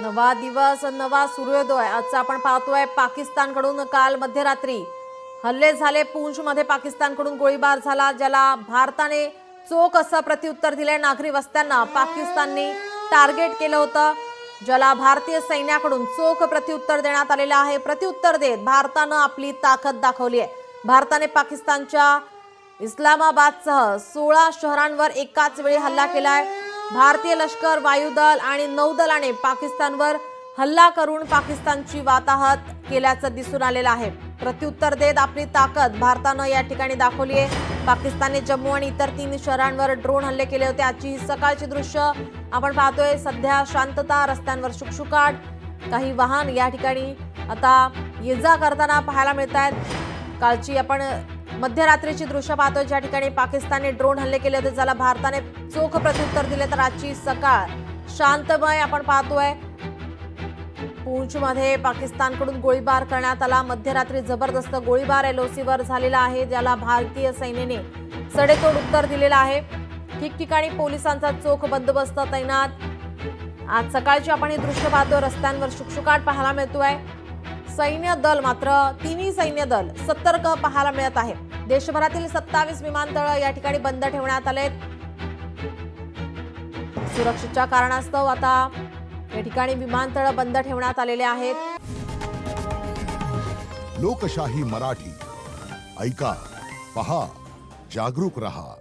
नवा दिवस नवा सूर्योदय आजचा आपण पाहतोय पाकिस्तानकडून काल मध्यरात्री हल्ले झाले। पूंछमध्ये पाकिस्तानकडून गोळीबार झाला, ज्याला भारताने चोख असं प्रत्युत्तर दिले। नागरी वस्त्यांना पाकिस्तानने टार्गेट केलं होतं, ज्याला भारतीय सैन्याकडून चोख प्रत्युत्तर देण्यात आलेलं आहे। प्रत्युत्तर देत भारतानं आपली ताकद दाखवली आहे। भारताने पाकिस्तानच्या इस्लामाबादसह 16 शहरांवर एकाच वेळी हल्ला केलाय। भारतीय लष्कर, वायुदल आणि नौदलाने पाकिस्तानवर हल्ला करून पाकिस्तानची वाताहत केल्याचं दिसून आलेलं आहे। प्रत्युत्तर देत आपली ताकद भारतानं या ठिकाणी दाखवली आहे। पाकिस्तानने जम्मू आणि इतर 3 शहरांवर ड्रोन हल्ले केले होते। आजची सकाळची दृश्य आपण पाहतोय। सध्या शांतता, रस्त्यांवर शुकशुकाट, काही वाहन या ठिकाणी आता ये-जा करताना पाहायला मिळत आहेत। कालची आपण मध्यरात्रीची दृश्य पाहतोय, ज्या ठिकाणी पाकिस्तानने ड्रोन हल्ले केले होते, ज्याला भारताने चोख प्रत्युत्तर दिले। तर आजची सकाळ शांतमय आपण पाहतोय। पूंछमध्ये पाकिस्तानकडून गोळीबार करण्यात आला। मध्यरात्री जबरदस्त गोळीबार एलओसीवर झालेला आहे, ज्याला भारतीय सैन्याने सडेतोड उत्तर दिलेलं आहे। ठिकठिकाणी पोलिसांचा चोख बंदोबस्त तैनात। आज सकाळची आपण हे दृश्य पाहतोय। रस्त्यांवर शुकशुकाट पाहायला मिळतोय। सैन्य दल मात्र तिन्ही सैन्य दल सतर्क पाहायला मिळत आहे। देशभरातील 27 विमानतळ या ठिकाणी बंद ठेवण्यात आले। सुरक्षेच्या कारणास्तव आता या ठिकाणी विमानतळ बंद ठेवण्यात आलेले आहेत। लोकशाही मराठी ऐका, पहा, जागरूक रहा।